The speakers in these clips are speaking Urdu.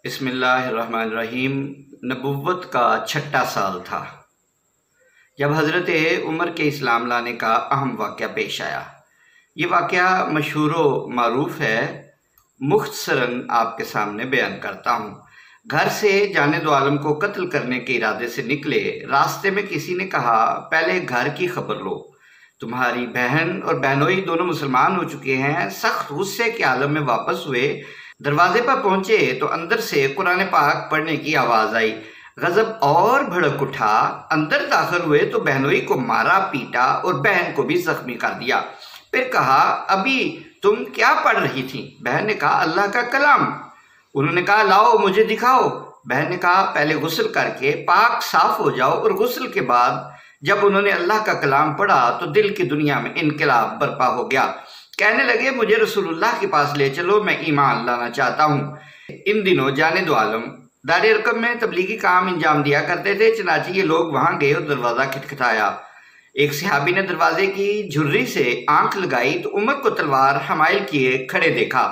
بسم اللہ الرحمن الرحیم۔ نبوت کا چھٹا سال تھا جب حضرت عمر کے اسلام لانے کا اہم واقعہ پیش آیا۔ یہ واقعہ مشہور و معروف ہے، مختصراً آپ کے سامنے بیان کرتا ہوں۔ گھر سے جانے دو عالم کو قتل کرنے کے ارادے سے نکلے، راستے میں کسی نے کہا پہلے گھر کی خبر لو، تمہاری بہن اور بہنوئی دونوں مسلمان ہو چکے ہیں۔ سخت غصے کے عالم میں واپس ہوئے، دروازے پر پہنچے تو اندر سے قرآن پاک پڑھنے کی آواز آئی۔ غضب اور بھڑک اٹھا، اندر داخل ہوئے تو بہنوئی کو مارا پیٹا اور بہن کو بھی زخمی کر دیا۔ پھر کہا ابھی تم کیا پڑھ رہی تھی؟ بہن نے کہا اللہ کا کلام۔ انہوں نے کہا لاؤ مجھے دکھاؤ۔ بہن نے کہا پہلے غسل کر کے پاک صاف ہو جاؤ، اور غسل کے بعد جب انہوں نے اللہ کا کلام پڑھا تو دل کی دنیا میں انقلاب برپا ہو گیا۔ کہنے لگے مجھے رسول اللہ کے پاس لے چلو، میں ایمان لانا چاہتا ہوں۔ ان دنوں جانے دو عالم دار ارقم میں تبلیغی کام انجام دیا کرتے تھے، چنانچہ یہ لوگ وہاں گئے اور دروازہ کھٹکھٹایا۔ ایک صحابی نے دروازے کی جھرری سے آنکھ لگائی تو عمر کو تلوار حمائل کیے کھڑے دیکھا۔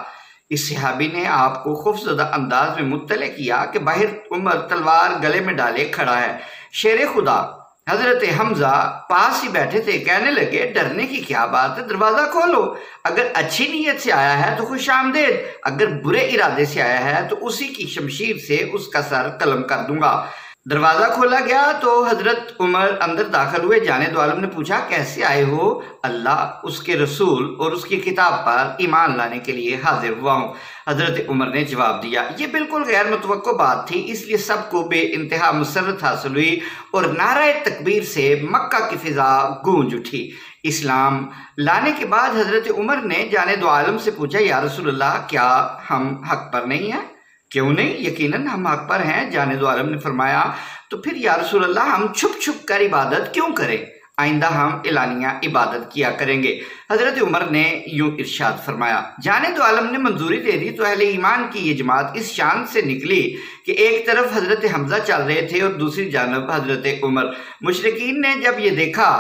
اس صحابی نے آپ کو خوفزدہ انداز میں مطلع کیا کہ باہر عمر تلوار گلے میں ڈالے کھڑا ہے۔ شیر خدا حضرت حمزہ پاس ہی بیٹھے تھے، کہنے لگے ڈرنے کی کیا بات ہے، دروازہ کھولو۔ اگر اچھی نیت سے آیا ہے تو خوش آمدید، اگر برے ارادے سے آیا ہے تو اسی کی شمشیر سے اس کا سر قلم کر دوں گا۔ دروازہ کھولا گیا تو حضرت عمر اندر داخل ہوئے۔ جانے دو عالم نے پوچھا کیسے آئے ہو؟ اللہ، اس کے رسول اور اس کی کتاب پر ایمان لانے کے لیے حاضر ہوا ہوں۔ حضرت عمر نے جواب دیا یہ بالکل غیر متوقع بات تھی، اس لیے سب کو بے انتہا مسرت حاصل ہوئی اور نعرہ تکبیر سے مکہ کی فضا گونج اٹھی۔ اسلام لانے کے بعد حضرت عمر نے جانے دو عالم سے پوچھا یا رسول اللہ کیا ہم حق پر نہیں ہیں؟ کیوں نہیں، یقیناً ہم حق پر ہیں۔ جانے دو عالم نے فرمایا تو پھر یا رسول اللہ ہم چھپ چھپ کر عبادت کیوں کریں؟ آئندہ ہم اعلانیہ عبادت کیا کریں گے۔ حضرت عمر نے یوں ارشاد فرمایا۔ جانے دو عالم نے منظوری دے دی تو اہل ایمان کی یہ جماعت اس شان سے نکلی کہ ایک طرف حضرت حمزہ چل رہے تھے اور دوسری جانب حضرت عمر۔ مشرکین نے جب یہ دیکھا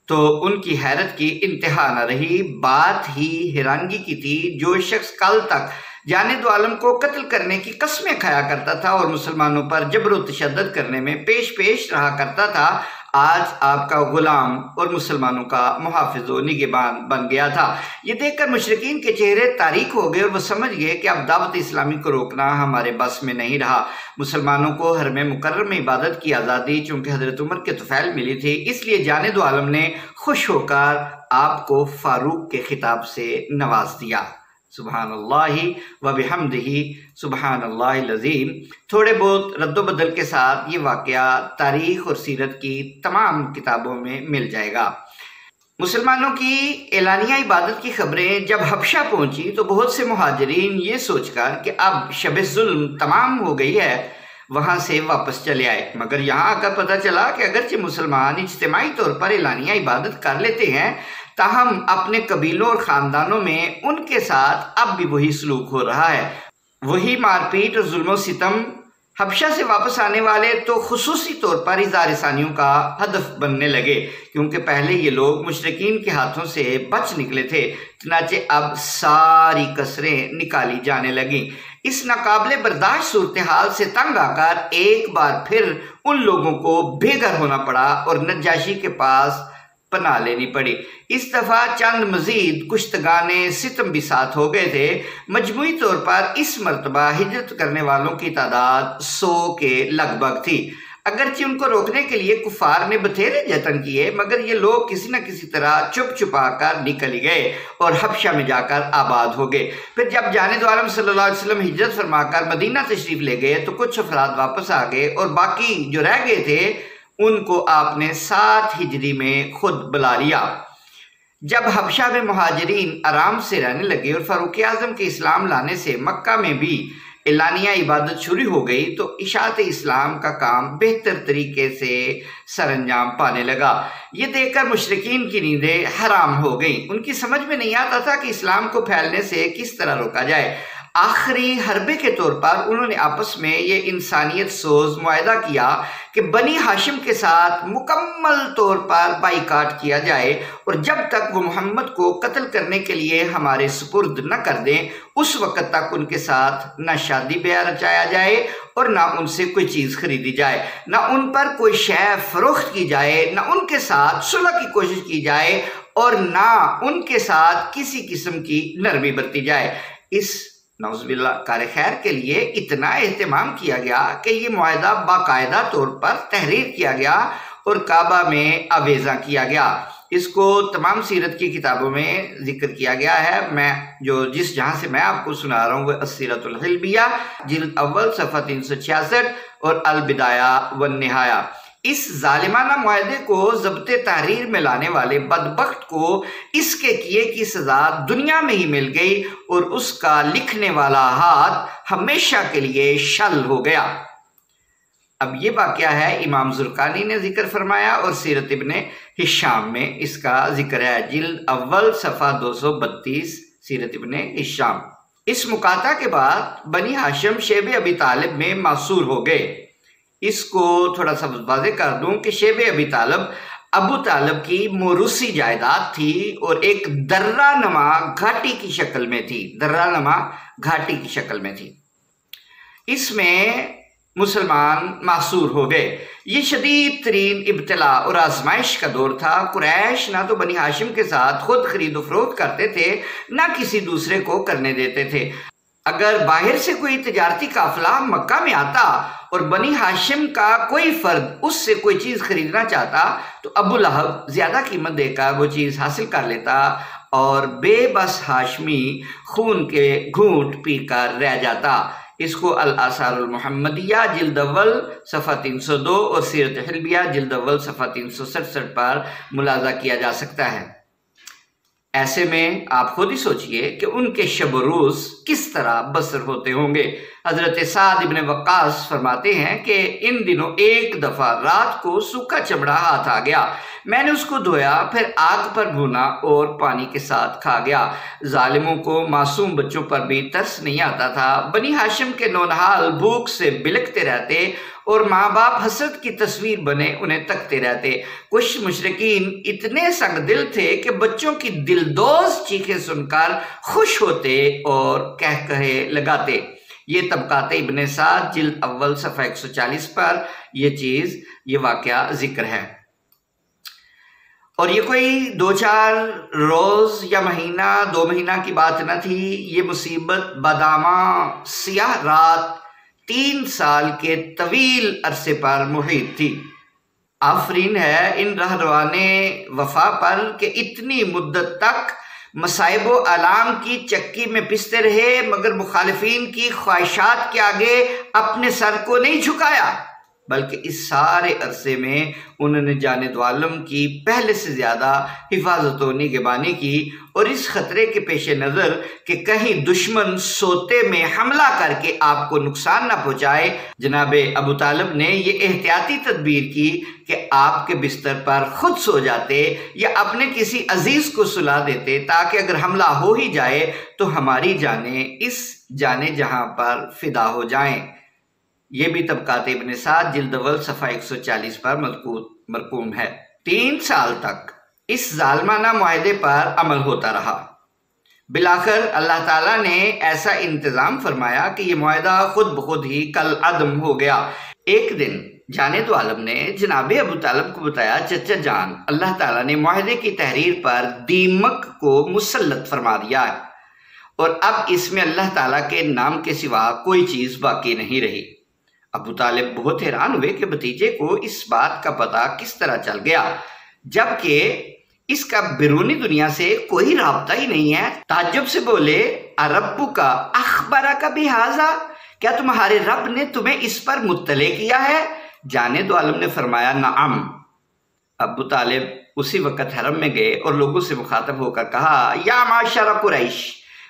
تو ان کی حیرت کی انتہا نہ رہی۔ بات ہی حیرانگی کی تھی، جو شخص کل تک جانے دو عالم کو قتل کرنے کی قسمیں کھایا کرتا تھا اور مسلمانوں پر جبر و تشدد کرنے میں پیش رہا کرتا تھا، آج آپ کا غلام اور مسلمانوں کا محافظ و نگہبان بن گیا تھا۔ یہ دیکھ کر مشرکین کے چہرے تاریک ہو گئے اور وہ سمجھ گئے کہ اب دعوت اسلامی کو روکنا ہمارے بس میں نہیں رہا۔ مسلمانوں کو حرم مکرم میں عبادت کی آزادی چونکہ حضرت عمر کے طفیل ملی تھی، اس لیے جانے دو عالم نے خوش ہو کر آپ کو فاروق کے خطاب سے نواز دیا۔ سبحان اللہ و بحمدہ سبحان اللہ العظیم۔ تھوڑے بہت رد و بدل کے ساتھ یہ واقعہ تاریخ اور سیرت کی تمام کتابوں میں مل جائے گا۔ مسلمانوں کی اعلانیہ عبادت کی خبریں جب حبشہ پہنچی تو بہت سے مہاجرین یہ سوچ کر کہ اب شب ظلم تمام ہو گئی ہے وہاں سے واپس چلے آئے، مگر یہاں آ کر پتہ چلا کہ اگرچہ مسلمان اجتماعی طور پر اعلانیہ عبادت کر لیتے ہیں، تاہم اپنے قبیلوں اور خاندانوں میں ان کے ساتھ اب بھی وہی سلوک ہو رہا ہے، وہی مار پیٹ اور ظلم و ستم۔ حبشہ سے واپس آنے والے تو خصوصی طور پر اظہار ثانیوں کا ہدف بننے لگے، کیونکہ پہلے یہ لوگ مشرکین کے ہاتھوں سے بچ نکلے تھے، چنانچہ اب ساری کسریں نکالی جانے لگیں۔ اس ناقابل برداشت صورتحال سے تنگ آ کر ایک بار پھر ان لوگوں کو بے گھر ہونا پڑا اور نجاشی کے پاس پناہ لینی پڑی۔ اس دفعہ چند مزید کشتگان ستم بھی ساتھ ہو گئے تھے۔ مجموعی طور پر اس مرتبہ ہجرت کرنے والوں کی تعداد 100 کے لگ بھگ تھی۔ اگرچہ ان کو روکنے کے لیے کفار نے بتھیرے جتن کیے، مگر یہ لوگ کسی نہ کسی طرح چھپ چھپا کر نکل گئے اور حبشہ میں جا کر آباد ہو گئے۔ پھر جب جانے دو عالم صلی اللہ علیہ وسلم ہجرت فرما کر مدینہ تشریف لے گئے تو کچھ افراد واپس آ گئے اور باقی جو رہ گئے تھے ان کو آپ نے 7 ہجری میں خود بلا لیا۔ جب حبشہ میں مہاجرین آرام سے رہنے لگے اور فاروق اعظم کے اسلام لانے سے مکہ میں بھی اعلانیہ عبادت شروع ہو گئی تو اشاعت اسلام کا کام بہتر طریقے سے سر انجام پانے لگا۔ یہ دیکھ کر مشرکین کی نیندیں حرام ہو گئیں۔ ان کی سمجھ میں نہیں آتا تھا کہ اسلام کو پھیلنے سے کس طرح روکا جائے۔ آخری حربے کے طور پر انہوں نے آپس میں یہ انسانیت سوز معاہدہ کیا کہ بنی ہاشم کے ساتھ مکمل طور پر بائیکاٹ کیا جائے، اور جب تک وہ محمد کو قتل کرنے کے لیے ہمارے سپرد نہ کر دیں اس وقت تک ان کے ساتھ نہ شادی بیاہ رچایا جائے اور نہ ان سے کوئی چیز خریدی جائے، نہ ان پر کوئی شے فروخت کی جائے، نہ ان کے ساتھ صلح کی کوشش کی جائے، اور نہ ان کے ساتھ کسی قسم کی نرمی برتی جائے۔ اس نعوذ باللہ کار خیر کے لیے اتنا اہتمام کیا گیا کہ یہ معاہدہ باقاعدہ طور پر تحریر کیا گیا اور کعبہ میں آویزاں کیا گیا۔ اس کو تمام سیرت کی کتابوں میں ذکر کیا گیا ہے۔ میں جہاں سے میں آپ کو سنا رہا ہوں وہ السیرۃ الحلبیہ جلد اول صفحہ 366 اور البدایہ والنہایہ۔ اس ظالمانہ معاہدے کو ضبط تحریر میں لانے والے بدبخت کو اس کے کیے کی سزا دنیا میں ہی مل گئی اور اس کا لکھنے والا ہاتھ ہمیشہ کے لیے شل ہو گیا۔ اب یہ واقعہ ہے امام زرقانی نے ذکر فرمایا اور سیرت ابن ہشام میں اس کا ذکر ہے، جلد اول صفحہ 232 سیرت ابن ہشام۔ اس مقاطعہ کے بعد بنی ہاشم شیب ابی طالب میں معصور ہو گئے۔ اس کو تھوڑا سا واضح کر دوں کہ شیب ابی طالب ابو طالب کی موروثی جائیداد تھی اور ایک درہ نما گھاٹی کی شکل میں تھی۔ اس میں مسلمان معصور ہو گئے۔ یہ شدید ترین ابتلا اور آزمائش کا دور تھا۔ قریش نہ تو بنی ہاشم کے ساتھ خود خرید و فروخت کرتے تھے نہ کسی دوسرے کو کرنے دیتے تھے۔ اگر باہر سے کوئی تجارتی قافلہ مکہ میں آتا اور بنی ہاشم کا کوئی فرد اس سے کوئی چیز خریدنا چاہتا تو ابو لہب زیادہ قیمت دے کر وہ چیز حاصل کر لیتا اور بے بس ہاشمی خون کے گھونٹ پی کر رہ جاتا۔ اس کو الآثار المحمدیہ جلد اول صفحہ 302 اور سیرت حلبیہ جلد اول صفحہ 367 پر ملاحظہ کیا جا سکتا ہے۔ ایسے میں آپ خود ہی سوچئے کہ ان کے شب و روز کس طرح بسر ہوتے ہوں گے۔ حضرت سعد ابن وقاص فرماتے ہیں کہ ان دنوں ایک دفعہ رات کو سوکھا چمڑا ہاتھ آ گیا، میں نے اس کو دھویا، پھر آگ پر بھونا اور پانی کے ساتھ کھا گیا۔ ظالموں کو معصوم بچوں پر بھی ترس نہیں آتا تھا۔ بنی ہاشم کے نونہال بھوک سے بلکتے رہتے اور ماں باپ حسرت کی تصویر بنے انہیں تکتے رہتے۔ کچھ مشرکین اتنے سنگ دل تھے کہ بچوں کی دلدوز چیخیں سن کر خوش ہوتے اور کہے لگاتے۔ یہ طبقات ابن سعد جلد اول صفحہ 140 پر یہ واقعہ ذکر ہے۔ اور یہ کوئی 2-4 روز یا مہینہ 2 مہینہ کی بات نہ تھی، یہ مصیبت باداماں سیاہ رات 3 سال کے طویل عرصے پر محیط تھی۔ آفرین ہے ان رہنوانے وفا پر کہ اتنی مدت تک مصائب و آلام کی چکی میں پستے رہے مگر مخالفین کی خواہشات کے آگے اپنے سر کو نہیں جھکایا، بلکہ اس سارے عرصے میں انہوں نے جان دو عالم کی پہلے سے زیادہ حفاظت و نگہبانی کی، اور اس خطرے کے پیش نظر کہ کہیں دشمن سوتے میں حملہ کر کے آپ کو نقصان نہ پہنچائے، جناب ابو طالب نے یہ احتیاطی تدبیر کی کہ آپ کے بستر پر خود سو جاتے یا اپنے کسی عزیز کو سلا دیتے تاکہ اگر حملہ ہو ہی جائے تو ہماری جانیں اس جانے جہاں پر فدا ہو جائیں۔ یہ بھی طبقات ابن سعد جلد اول صفحہ 140 پر مرقوم ہے۔ 3 سال تک اس ظالمانہ معاہدے پر عمل ہوتا رہا۔ بالآخر اللہ تعالیٰ نے ایسا انتظام فرمایا کہ یہ معاہدہ خود بخود ہی کل عدم ہو گیا۔ ایک دن جان دو عالم نے جناب ابو طالب کو بتایا، چچا جان، اللہ تعالیٰ نے معاہدے کی تحریر پر دیمک کو مسلط فرما دیا ہے اور اب اس میں اللہ تعالیٰ کے نام کے سوا کوئی چیز باقی نہیں رہی۔ ابو طالب بہت حیران ہوئے کہ بھتیجے کو اس بات کا پتہ کس طرح چل گیا جبکہ اس کا بیرونی دنیا سے کوئی رابطہ ہی نہیں ہے۔ تعجب سے بولے، اَرَبُّکَ أَخْبَرَکَ بِهَذَا، کیا تمہارے رب نے تمہیں اس پر مطلع کیا ہے؟ جان دو عالم نے فرمایا، نعم۔ ابو طالب اسی وقت حرم میں گئے اور لوگوں سے مخاطب ہو کر کہا، یا معاشر قریش،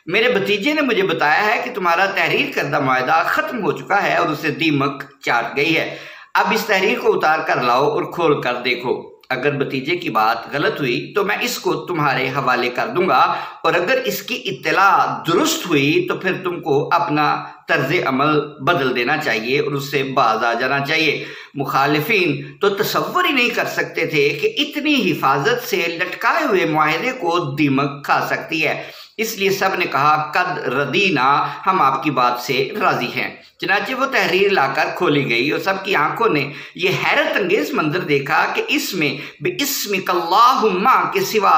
میرے بھتیجے نے مجھے بتایا ہے کہ تمہارا تحریر کردہ معاہدہ ختم ہو چکا ہے اور اسے دیمک چاٹ گئی ہے۔ اب اس تحریر کو اتار کر لاؤ اور کھول کر دیکھو۔ اگر بھتیجے کی بات غلط ہوئی تو میں اس کو تمہارے حوالے کر دوں گا، اور اگر اس کی اطلاع درست ہوئی تو پھر تم کو اپنا طرز عمل بدل دینا چاہیے اور اس سے باز آ جانا چاہیے۔ مخالفین تو تصور ہی نہیں کر سکتے تھے کہ اتنی حفاظت سے لٹکائے ہوئے معاہدے کو دیمک کھا سکتی ہے، اس لیے سب نے کہا قد ردینا، ہم آپ کی بات سے راضی ہیں۔ چنانچہ وہ تحریر لا کر کھولی گئی اور سب کی آنکھوں نے یہ حیرت انگیز منظر دیکھا کہ اس میں بِاسْمِكَ اللَّهُمَّ کے سوا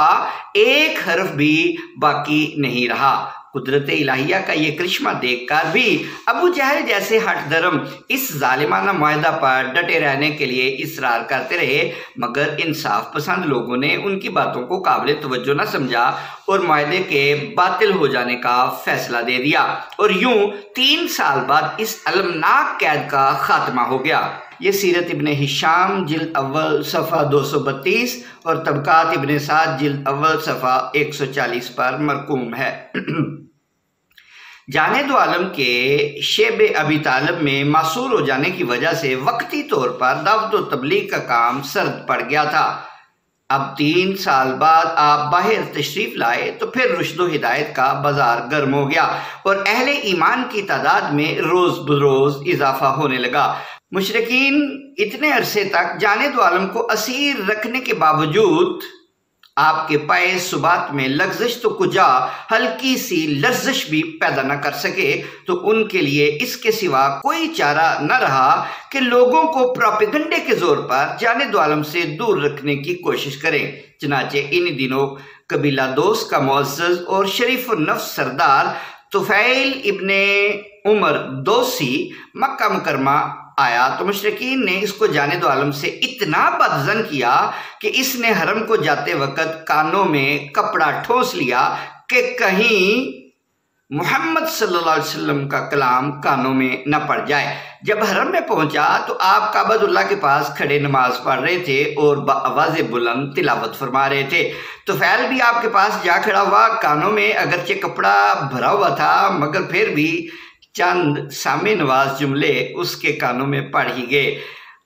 ایک حرف بھی باقی نہیں رہا۔ قدرت الہیہ کا یہ کرشمہ دیکھ کر بھی ابو جہل جیسے ہٹ درم اس ظالمانہ معاہدہ پر ڈٹے رہنے کے لیے اصرار کرتے رہے، مگر انصاف پسند لوگوں نے ان کی باتوں کو قابل توجہ نہ سمجھا اور معاہدے کے باطل ہو جانے کا فیصلہ دے دیا، اور یوں 3 سال بعد اس المناک قید کا خاتمہ ہو گیا۔ یہ سیرت ابن ہشام جلد اول صفحہ 232 اور طبقات ابن سعد جلد اول صفحہ 140 پر مرقوم ہے۔ جانب عالم کے شیب ابی طالب میں معصور ہو جانے کی وجہ سے وقتی طور پر دعوت و تبلیغ کا کام سرد پڑ گیا تھا۔ اب 3 سال بعد آپ باہر تشریف لائے تو پھر رشد و ہدایت کا بازار گرم ہو گیا اور اہل ایمان کی تعداد میں روز بروز اضافہ ہونے لگا۔ مشرکین اتنے عرصے تک جانب عالم کو اسیر رکھنے کے باوجود آپ کے پائے ثبات میں لغزش تو کجا ہلکی سی لرزش بھی پیدا نہ کر سکے، تو ان کے لیے اس کے سوا کوئی چارہ نہ رہا کہ لوگوں کو پروپیگنڈے کے زور پر جانب عالم سے دور رکھنے کی کوشش کریں۔ چنانچہ ان دنوں قبیلہ دوست کا معزز اور شریف النفس سردار طفیل ابن عمر دوسی مکہ مکرمہ آیا تو مشرکین نے اس کو جانب عالم سے اتنا بدظن کیا کہ اس نے حرم کو جاتے وقت کانوں میں کپڑا ٹھونس لیا کہ کہیں محمد صلی اللہ علیہ وسلم کا کلام کانوں میں نہ پڑ جائے۔ جب حرم میں پہنچا تو آپ کعبۃ اللہ کے پاس کھڑے نماز پڑھ رہے تھے اور بآواز بلند تلاوت فرما رہے تھے۔ طفیل بھی آپ کے پاس جا کھڑا ہوا، کانوں میں اگرچہ کپڑا بھرا ہوا تھا مگر پھر بھی چند سامع نواز جملے اس کے کانوں میں پڑ ہی گئے۔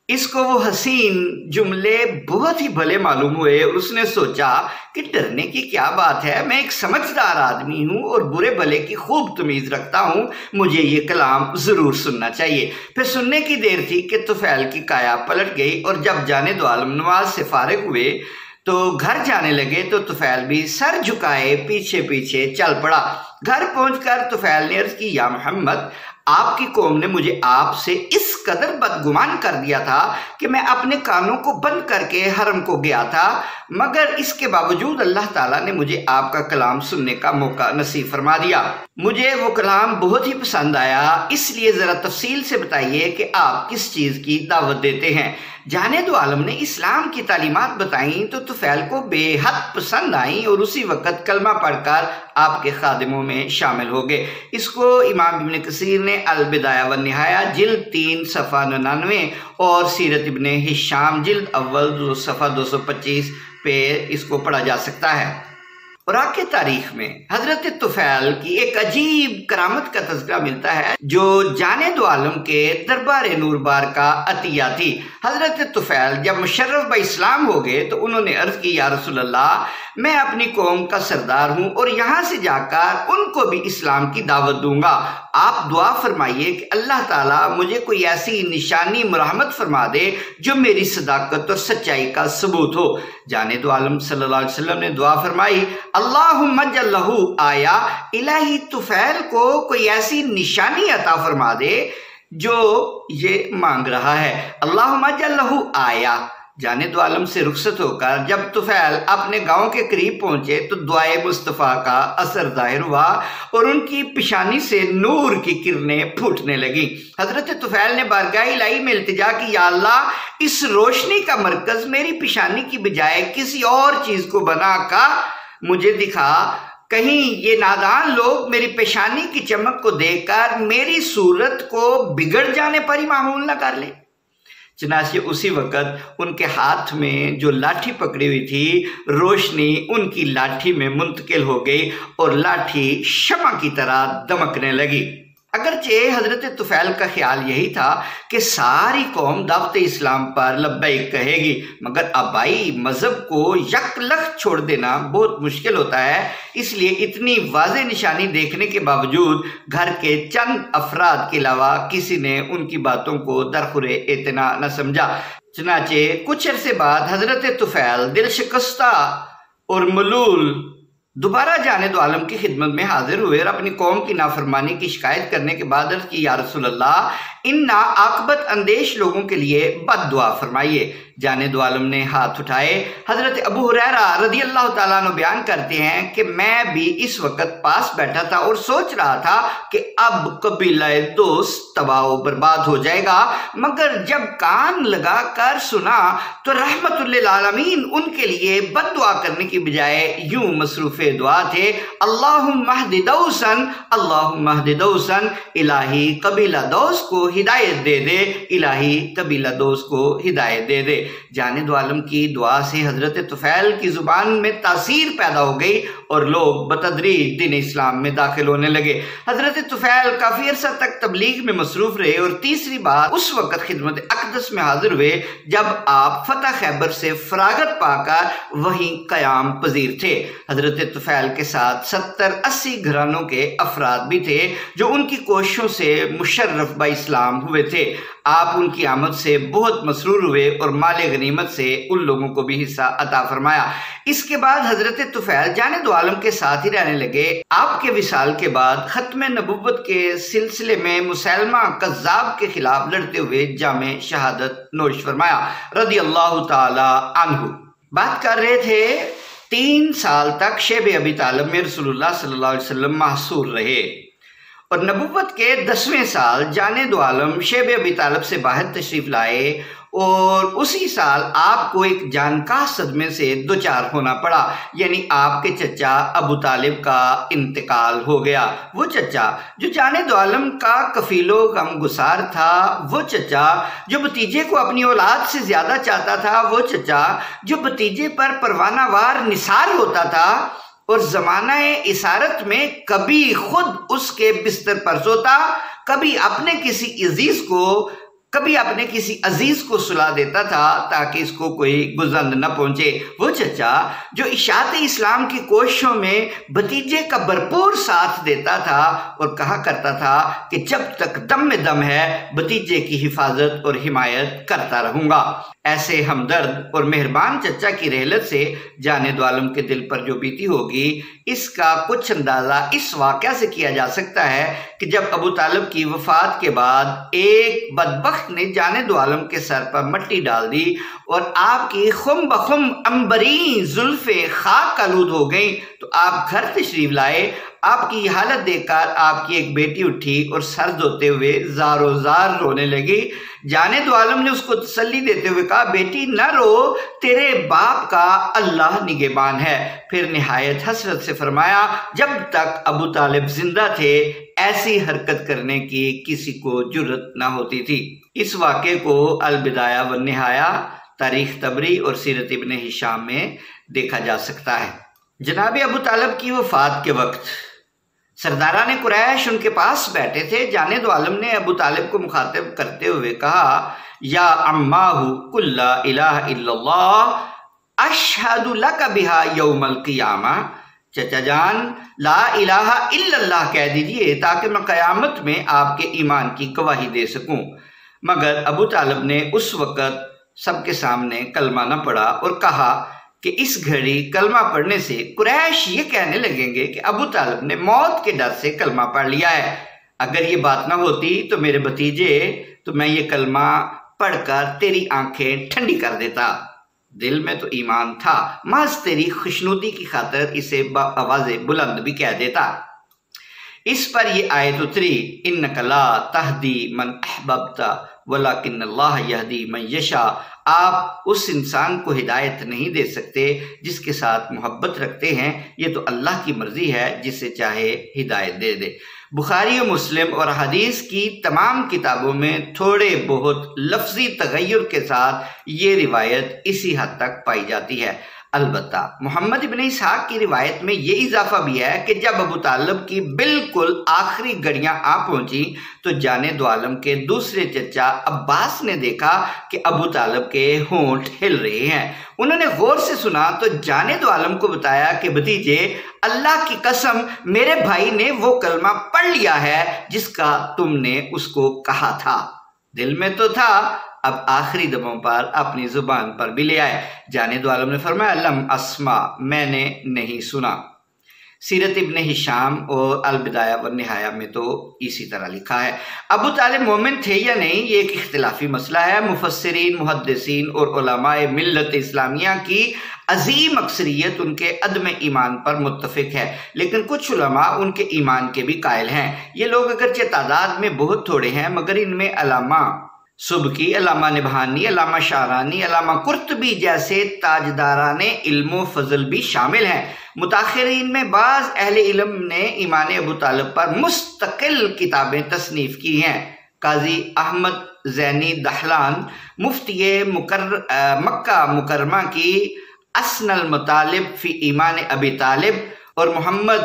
اس کو وہ حسین جملے بہت ہی بھلے معلوم ہوئے اور اس نے سوچا کہ ڈرنے کی کیا بات ہے، میں ایک سمجھدار آدمی ہوں اور برے بھلے کی خوب تمیز رکھتا ہوں، مجھے یہ کلام ضرور سننا چاہیے۔ پھر سننے کی دیر تھی کہ طفیل کی کایا پلٹ گئی اور جب جانب عالم نواز سے فارغ ہوئے تو گھر جانے لگے تو طفیل بھی سر جھکائے پیچھے پیچھے چل پڑا۔ گھر پہنچ کر طفیل نے عرض کی، یا محمد، آپ کی قوم نے مجھے آپ سے اس قدر بدگمان کر دیا تھا کہ میں اپنے کانوں کو بند کر کے حرم کو گیا تھا، مگر اس کے باوجود اللہ تعالیٰ نے مجھے آپ کا کلام سننے کا موقع نصیب فرما دیا۔ مجھے وہ کلام بہت ہی پسند آیا، اس لیے ذرا تفصیل سے بتائیے کہ آپ کس چیز کی دعوت دیتے ہیں۔ جانب عالم نے اسلام کی تعلیمات بتائیں تو طفیل کو بے حد پسند آئیں اور اسی وقت کلمہ پڑھ کر آپ کے خادموں میں شامل ہو گئے۔ اس کو امام ابن کثیر نے البدایہ والنہایہ جلد 3 صفحہ 99 اور سیرت ابن ہشام جلد اول صفحہ 225 پہ اس کو پڑھا جا سکتا ہے۔ اور آگے تاریخ میں حضرت طفیل کی ایک عجیب کرامت کا تذکرہ ملتا ہے جو جانب عالم کے دربار نور بار کا عطیہ تھی۔ حضرت طفیل جب مشرف با اسلام ہو گئے تو انہوں نے عرض کی، یا رسول اللہ، میں اپنی قوم کا سردار ہوں اور یہاں سے جا کر ان کو بھی اسلام کی دعوت دوں گا، آپ دعا فرمائیے کہ اللہ تعالیٰ مجھے کوئی ایسی نشانی مرحمت فرما دے جو میری صداقت اور سچائی کا ثبوت ہو۔ جانب عالم صلی اللہ علیہ وسلم نے دعا فرمائی، اللہم اجعل لہ آیا، الہی طفیل کو کوئی ایسی نشانی عطا فرما دے جو یہ مانگ رہا ہے۔ اللہم اجعل لہ آیا۔ جانب عالم سے رخصت ہو کر جب طفیل اپنے گاؤں کے قریب پہنچے تو دعائے مصطفیٰ کا اثر ظاہر ہوا اور ان کی پیشانی سے نور کی کرنیں پھوٹنے لگیں۔ حضرت طفیل نے بارگاہ الہی میں التجا کی، یا اللہ، اس روشنی کا مرکز میری پیشانی کی بجائے کسی اور چیز کو بنا کر مجھے دکھا، کہیں یہ نادان لوگ میری پیشانی کی چمک کو دیکھ کر میری صورت کو بگڑ جانے پر ہی معمول نہ کر لیں۔ چنانچہ اسی وقت ان کے ہاتھ میں جو لاٹھی پکڑی ہوئی تھی، روشنی ان کی لاٹھی میں منتقل ہو گئی اور لاٹھی شمع کی طرح دمکنے لگی۔ اگرچہ حضرت طفیل کا خیال یہی تھا کہ ساری قوم دعوت اسلام پر لبیک کہے گی، مگر آبائی مذہب کو یک لخت چھوڑ دینا بہت مشکل ہوتا ہے، اس لیے اتنی واضح نشانی دیکھنے کے باوجود گھر کے چند افراد کے علاوہ کسی نے ان کی باتوں کو درخور اعتنا نہ سمجھا۔ چنانچہ کچھ عرصے بعد حضرت طفیل دل شکستہ اور ملول دوبارہ جانے دو عالم کی خدمت میں حاضر ہوئے اور اپنی قوم کی نافرمانی کی شکایت کرنے کے بعد عرض کی، یا رسول اللہ، ان ناعاقبت اندیش لوگوں کے لیے بد دعا فرمائیے۔ جانے دو عالم نے ہاتھ اٹھائے۔ حضرت ابو ہریرہ رضی اللہ تعالیٰ عنہ بیان کرتے ہیں کہ میں بھی اس وقت پاس بیٹھا تھا اور سوچ رہا تھا کہ اب قبیلہ دوست تباہ و برباد ہو جائے گا، مگر جب کان لگا کر سنا تو رحمت للعالمین ان کے لیے بد دعا کرنے کی بجائے یوں مصروف دعا تھے، اللہم اہد دوسن، اللہم اہد دوسن، الہی قبیلہ دوس کو ہدایت دے دے، الہی قبیلہ دوس کو ہدایت دے دے۔ جانے دو عالم کی دعا سے حضرت طفیل کی زبان میں تاثیر پیدا ہو گئی اور لوگ بتدریج دین اسلام میں داخل ہونے لگے۔ حضرت طفیل کافی عرصہ تک تبلیغ میں مصروف رہے اور تیسری بار اس وقت خدمت اقدس میں حاضر ہوئے جب آپ فتح خیبر سے فراغت پا کر وہیں قیام پذیر تھے۔ حضرت طفیل کے ساتھ 70-80 گھرانوں کے افراد بھی تھے جو ان کی کوششوں سے مشرف با اسلام ہوئے تھے۔ آپ ان کی آمد سے بہت مسرور ہوئے اور مال غنیمت سے ان لوگوں کو بھی حصہ عطا فرمایا۔ اس کے بعد حضرت طفیل جانے دو عالم کے ساتھ ہی رہنے لگے۔ آپ کے وصال کے بعد ختم نبوت کے سلسلے میں مسیلمہ کذاب کے خلاف لڑتے ہوئے جام شہادت نوش فرمایا رضی اللہ تعالی عنہ۔ بات کر رہے تھے 3 سال تک شیب ابی طالب میں رسول اللہ صلی اللہ علیہ وسلم محصور رہے اور نبوت کے 10ویں سال جانے دو عالم شیب ابی طالب سے باہر تشریف لائے اور اسی سال آپ کو ایک جانکاہ صدمے سے دوچار ہونا پڑا، یعنی آپ کے چچا ابو طالب کا انتقال ہو گیا۔ وہ چچا جو جانے دو عالم کا کفیل و غم گسار تھا، وہ چچا جو بھتیجے کو اپنی اولاد سے زیادہ چاہتا تھا، وہ چچا جو بھتیجے پر پروانہ وار نثار ہوتا تھا اور زمانہ اسارت میں کبھی خود اس کے بستر پر سوتا، کبھی اپنے کسی عزیز کو سلا دیتا تھا تاکہ اس کو کوئی گزند نہ پہنچے۔ وہ چچا جو اشاعت اسلام کی کوششوں میں بھتیجے کا بھرپور ساتھ دیتا تھا اور کہا کرتا تھا کہ جب تک دم میں دم ہے بھتیجے کی حفاظت اور حمایت کرتا رہوں گا۔ ایسے ہمدرد اور مہربان چچا کی رحلت سے جانے دو عالم کے دل پر جو بیتی ہوگی، اس کا کچھ اندازہ اس واقعہ سے کیا جا سکتا ہے کہ جب ابو طالب کی وفات کے بعد ایک بدبخت نے جانے دو عالم کے سر پر مٹی ڈال دی اور آپ کی خم بخم عنبرین زلفیں خاک آلود ہو گئیں تو آپ گھر تشریف لائے۔ آپ کی حالت دیکھ کر آپ کی ایک بیٹی اٹھی اور سر دھوتے ہوئے زار و زار رونے لگی۔ جانے دو عالم نے اس کو تسلی دیتے ہوئے کہا، بیٹی نہ رو، تیرے باپ کا اللہ نگہبان ہے۔ پھر نہایت حسرت سے فرمایا، جب تک ابو طالب زندہ تھے ایسی حرکت کرنے کی کسی کو جرت نہ ہوتی تھی۔ اس واقعے کو البدایہ والنہایہ تاریخ طبری اور سیرت ابن ہشام میں دیکھا جا سکتا ہے۔ جناب ابو طالب کی وفات کے وقت سرداران قریش ان کے پاس بیٹھے تھے۔ جانے دو عالم نے ابو طالب کو مخاطب کرتے ہوئے کہا، یا عماہ قل لا الہ الا اللہ اشہد لک بہا یوم القیامہ، چچا جان لا الہ الا اللہ کہہ دیجئے تاکہ میں قیامت میں آپ کے ایمان کی گواہی دے سکوں۔ مگر ابو طالب نے اس وقت سب کے سامنے کلمہ نہ پڑھا اور کہا کہ اس گھڑی کلمہ پڑھنے سے قریش یہ کہنے لگیں گے کہ ابو طالب نے موت کے ڈر سے کلمہ پڑھ لیا ہے۔ اگر یہ بات نہ ہوتی تو میرے بھتیجے تو میں یہ کلمہ پڑھ کر تیری آنکھیں ٹھنڈی کر دیتا۔ دل میں تو ایمان تھا، محض تیری خوشنودی کی خاطر اسے بآواز بلند بھی کہہ دیتا۔ اس پر یہ آیت اتری، انک لا تہدی من احببت ولکن اللہ یہدی من یشاء، آپ اس انسان کو ہدایت نہیں دے سکتے جس کے ساتھ محبت رکھتے ہیں، یہ تو اللہ کی مرضی ہے جسے چاہے ہدایت دے دے۔ بخاری و مسلم اور حدیث کی تمام کتابوں میں تھوڑے بہت لفظی تغیر کے ساتھ یہ روایت اسی حد تک پائی جاتی ہے۔ البتہ محمد ابن اسحاق کی روایت میں یہ اضافہ بھی ہے کہ جب ابو طالب کی بالکل آخری گھڑیاں آ پہنچی تو جانے دو عالم کے دوسرے چچا عباس نے دیکھا کہ ابو طالب کے ہونٹ ہل رہے ہیں۔ انہوں نے غور سے سنا تو جانے دو عالم کو بتایا کہ بھتیجے، اللہ کی قسم میرے بھائی نے وہ کلمہ پڑھ لیا ہے جس کا تم نے اس کو کہا تھا۔ دل میں تو تھا، اب آخری دموں پر اپنی زبان پر بھی لے آئے۔ جانے دو عالم نے فرمایا لم اسمع، میں نے نہیں سنا۔ سیرت ابن ہشام اور البدایہ والنہایہ میں تو اسی طرح لکھا ہے۔ ابو طالب مومن تھے یا نہیں، یہ ایک اختلافی مسئلہ ہے۔ مفسرین، محدثین اور علماء ملت اسلامیہ کی عظیم اکثریت ان کے عدم ایمان پر متفق ہے، لیکن کچھ علماء ان کے ایمان کے بھی قائل ہیں۔ یہ لوگ اگرچہ تعداد میں بہت تھوڑے ہیں، مگر ان میں علامہ سبکی، علامہ نبہانی، علامہ شعرانی، علامہ قرطبی جیسے تاجداران علم و فضل بھی شامل ہیں۔ متاخرین میں بعض اہل علم نے ایمان ابو طالب پر مستقل کتابیں تصنیف کی ہیں۔ قاضی احمد زینی دہلان مفتی مکہ مکرمہ کی اسن المطالب فی ایمان ابی طالب اور محمد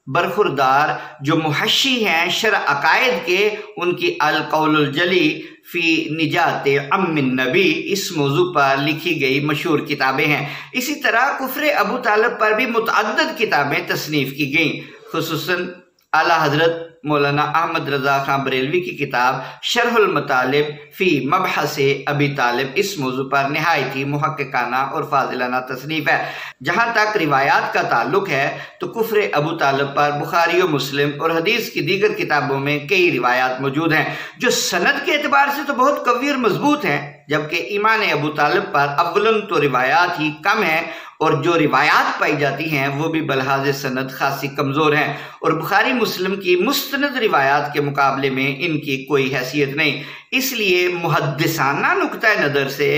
برخوردار جو محشی ہیں شرع عقائد کے، ان کی القول الجلی فی نجات ام النبی اس موضوع پر لکھی گئی مشہور کتابیں ہیں۔ اسی طرح کفر ابو طالب پر بھی متعدد کتابیں تصنیف کی گئیں، خصوصاً اعلیٰ حضرت مولانا احمد رضا خان بریلوی کی کتاب شرح المطالب فی مبحث ابی طالب اس موضوع پر نہایت ہی محققانہ اور فاضلانہ تصنیف ہے۔ جہاں تک روایات کا تعلق ہے تو کفر ابو طالب پر بخاری و مسلم اور حدیث کی دیگر کتابوں میں کئی روایات موجود ہیں جو سند کے اعتبار سے تو بہت قوی اور مضبوط ہیں، جبکہ ایمان ابو طالب پر اولاً تو روایات ہی کم ہیں اور جو روایات پائی جاتی ہیں وہ بھی بلحاظ سند خاصی کمزور ہیں، اور بخاری مسلم کی مستند روایات کے مقابلے میں ان کی کوئی حیثیت نہیں۔ اس لیے محدثانہ نقطہ نظر سے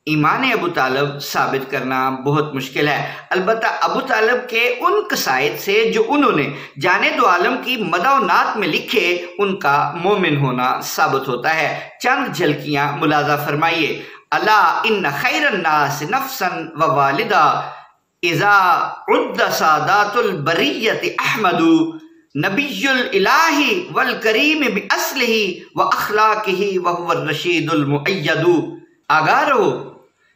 ایمان ابو طالب ثابت کرنا بہت مشکل ہے۔ البتہ ابو طالب کے ان قصائد سے جو انہوں نے جانے دو عالم کی مدح و نعت میں لکھے، ان کا مومن ہونا ثابت ہوتا ہے۔ چند جھلکیاں ملاحظہ فرمائیے۔ الا ان خیر الناس نفسا ووالدا اذا عد سادات البریت احمد نبی الالہ والکریم باصلہ واخلاقہ وہو الرشید المؤید۔ آگاہ رہو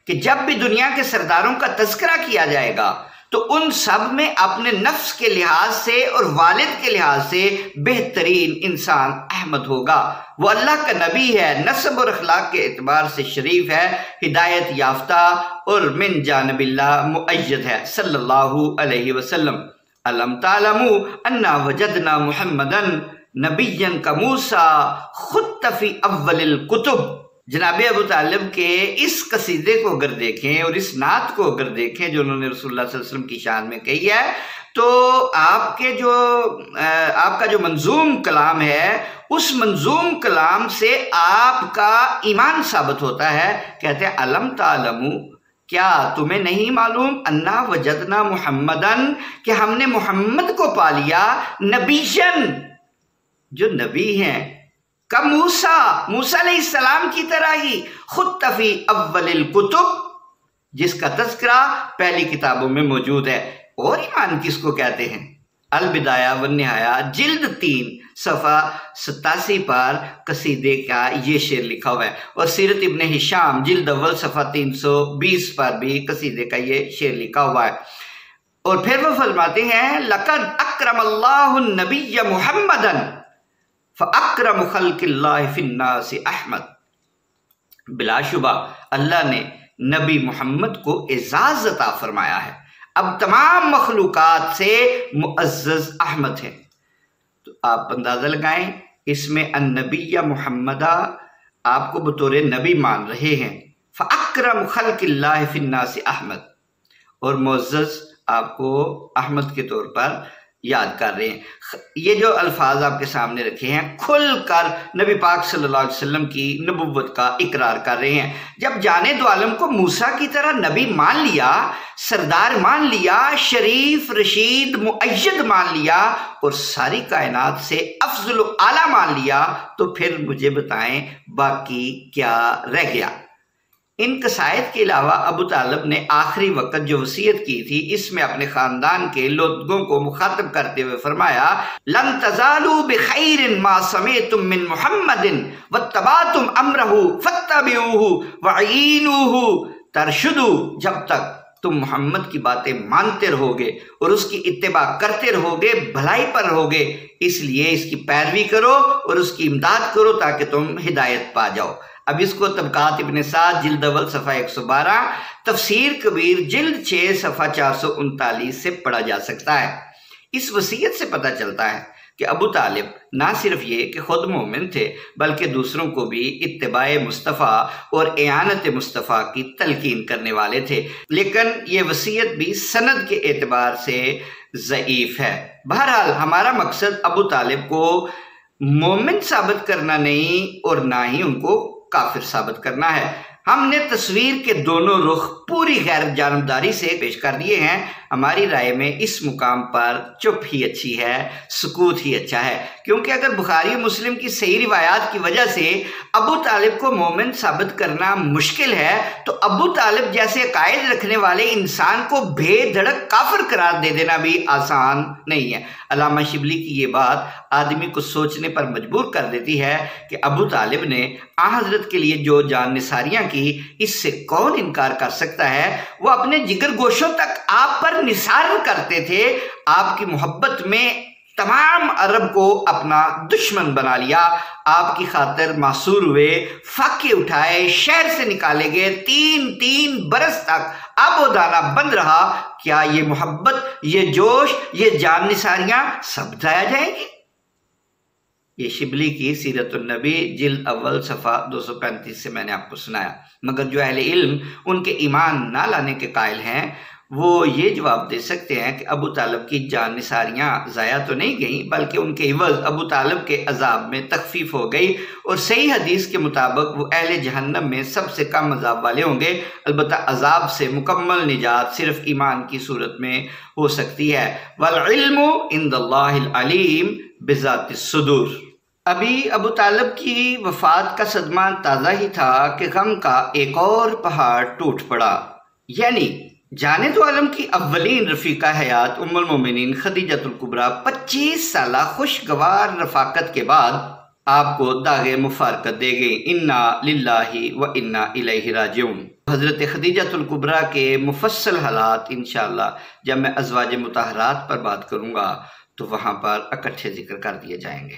کہ جب بھی دنیا کے سرداروں کا تذکرہ کیا جائے گا تو ان سب میں اپنے نفس کے لحاظ سے اور والد کے لحاظ سے بہترین انسان احمد ہوگا۔ وہ اللہ کا نبی ہے، نسب اور اخلاق کے اعتبار سے شریف ہے، ہدایت یافتہ اور من جانب اللہ مؤید ہے صلی اللہ علیہ وسلم۔ الم تعلموا انا وجدنا محمدا نبیا کموسیٰ خط فی اول الکتب۔ جناب ابو طالب کے اس قصیدے کو اگر دیکھیں اور اس نعت کو اگر دیکھیں جو انہوں نے رسول اللہ صلی اللہ علیہ وسلم کی شان میں کہی ہے، تو آپ کا جو منظوم کلام ہے اس منظوم کلام سے آپ کا ایمان ثابت ہوتا ہے۔ کہتے ہیں علم تعلموا، کیا تمہیں نہیں معلوم انا وجدنا محمدن، کہ ہم نے محمد کو پا لیا نبیًا، جو نبی ہیں، کا موسیٰ علیہ السلام کی طرح ہی، خط فی اول الکتب، جس کا تذکرہ پہلی کتابوں میں موجود ہے۔ اور ایمان کس کو کہتے ہیں؟ البدایہ والنہایہ جلد 3 صفحہ 87 پر قصیدے کا یہ شعر لکھا ہوا ہے، اور سیرت ابن ہشام جلد اول صفحہ 320 پر بھی قصیدے کا یہ شعر لکھا ہوا ہے۔ اور پھر وہ فرماتے ہیں لقد اکرم اللہ النبی محمدا فَأَكْرَمُ خَلْقِ اللَّهِ فِي النَّاسِ احمد۔ بلا شبہ اللہ نے نبی محمد کو اعزاز عطا فرمایا ہے، اب تمام مخلوقات سے معزز احمد ہے۔ تو آپ اندازہ لگائیں، اس میں النبی محمدہ آپ کو بطور نبی مان رہے ہیں، فَأَكْرَمُ خَلْقِ اللَّهِ فِي النَّاسِ احمد، اور معزز آپ کو احمد کے طور پر یاد کر رہے ہیں۔ یہ جو الفاظ آپ کے سامنے رکھے ہیں کھل کر نبی پاک صلی اللہ علیہ وسلم کی نبوت کا اقرار کر رہے ہیں۔ جب جانے دو عالم کو موسیٰ کی طرح نبی مان لیا، سردار مان لیا، شریف رشید مؤید مان لیا، اور ساری کائنات سے افضل و اعلیٰ مان لیا، تو پھر مجھے بتائیں باقی کیا رہ گیا؟ ان قصائد کے علاوہ ابو طالب نے آخری وقت جو وصیت کی تھی اس میں اپنے خاندان کے لوگوں کو مخاطب کرتے ہوئے فرمایا لن تزالوا بخیر ما سمعتم من محمد واتبعتم امرہ فاتبعوہ وعینوہ ترشدوا، جب تک تم محمد کی باتیں مانتے رہوگے اور اس کی اتباع کرتے رہوگے بھلائی پر رہوگے، اس لیے اس کی پیروی کرو اور اس کی امداد کرو تاکہ تم ہدایت پا جاؤ۔ اب اس کو طبقات ابن سعد جلد اول صفحہ 112، تفسیر کبیر جلد 6 صفحہ 439 سے پڑھا جا سکتا ہے۔ اس وصیت سے پتہ چلتا ہے کہ ابو طالب نہ صرف یہ کہ خود مومن تھے بلکہ دوسروں کو بھی اتباع مصطفیٰ اور اعانت مصطفیٰ کی تلقین کرنے والے تھے، لیکن یہ وصیت بھی سند کے اعتبار سے ضعیف ہے۔ بہرحال ہمارا مقصد ابو طالب کو مومن ثابت کرنا نہیں اور نہ ہی ان کو کافر ثابت کرنا ہے۔ ہم نے تصویر کے دونوں رخ پوری غیر جانبداری سے پیش کر دیے ہیں۔ ہماری رائے میں اس مقام پر چپ ہی اچھی ہے، سکوت ہی اچھا ہے، کیونکہ اگر بخاری و مسلم کی صحیح روایات کی وجہ سے ابو طالب کو مومن ثابت کرنا مشکل ہے تو ابو طالب جیسے عقائد رکھنے والے انسان کو بے دھڑک کافر قرار دے دینا بھی آسان نہیں ہے۔ علامہ شبلی کی یہ بات آدمی کو سوچنے پر مجبور کر دیتی ہے کہ ابو طالب نے حضرت کے لیے جو جان نثاریاں کی، اس سے کون انکار کر سکتا ہے؟ وہ اپنے جگر گوشوں تک آپ پر نثار کرتے تھے، آپ کی محبت میں تمام عرب کو اپنا دشمن بنا لیا، آپ کی خاطر معصور ہوئے، فاقے اٹھائے، شہر سے نکالے گئے، 3 برس تک آب و دانہ بند رہا۔ کیا یہ محبت، یہ جوش، یہ جان نثاریاں سب ضائع جائیں گی؟ یہ شبلی کی سیرت النبی جلد اول صفحہ 235 سے میں نے آپ کو سنایا۔ مگر جو اہل علم ان کے ایمان نہ لانے کے قائل ہیں وہ یہ جواب دے سکتے ہیں کہ ابو طالب کی جان نثاریاں ضائع تو نہیں گئیں بلکہ ان کے عوض ابو طالب کے عذاب میں تخفیف ہو گئی، اور صحیح حدیث کے مطابق وہ اہل جہنم میں سب سے کم عذاب والے ہوں گے۔ البتہ عذاب سے مکمل نجات صرف ایمان کی صورت میں ہو سکتی ہے۔ والعلم عند اللہ العلیم بذات الصدور۔ ابھی ابو طالب کی وفات کا صدمہ تازہ ہی تھا کہ غم کا ایک اور پہاڑ ٹوٹ پڑا، یعنی جانے دو عالم کی اولین رفیقہ حیات ام المومنین خدیجۃ الکبریٰ 25 سالہ خوشگوار رفاقت کے بعد آپ کو داغ مفارقت دے گئی۔ انا للہ و انا الیہ راجعون۔ حضرت خدیجۃ الکبریٰ کے مفصل حالات انشاءاللہ جب میں ازواج مطہرات پر بات کروں گا تو وہاں پر اکٹھے ذکر کر دیے جائیں گے۔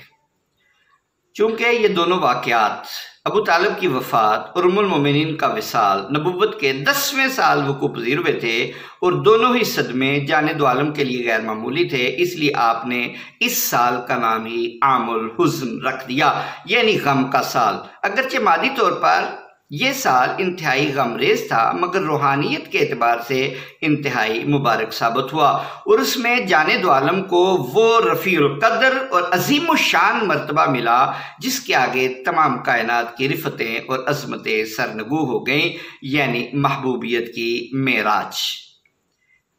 چونکہ یہ دونوں واقعات ابو طالب کی وفات اور ام المومنین کا وصال نبوت کے 10ویں سال وقوع پذیر ہوئے تھے، اور دونوں ہی صدمے جانے دو عالم کے لیے غیر معمولی تھے، اس لیے آپ نے اس سال کا نام ہی عام الحزن رکھ دیا، یعنی غم کا سال۔ اگرچہ مادی طور پر یہ سال انتہائی غم ریز تھا مگر روحانیت کے اعتبار سے انتہائی مبارک ثابت ہوا، اور اس میں جانے دو عالم کو وہ رفیع القدر اور عظیم الشان مرتبہ ملا جس کے آگے تمام کائنات کی رفتیں اور عظمتیں سرنگو ہو گئیں، یعنی محبوبیت کی معراج،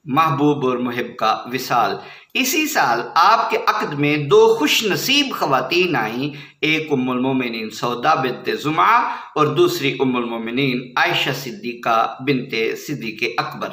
محبوب اور محب کا وصال۔ اسی سال آپ کے عقد میں 2 خوش نصیب خواتین آئیں، ایک ام المومنین سودا بنت زمعہ اور دوسری ام المومنین عائشہ صدیقہ بنت صدیق اکبر۔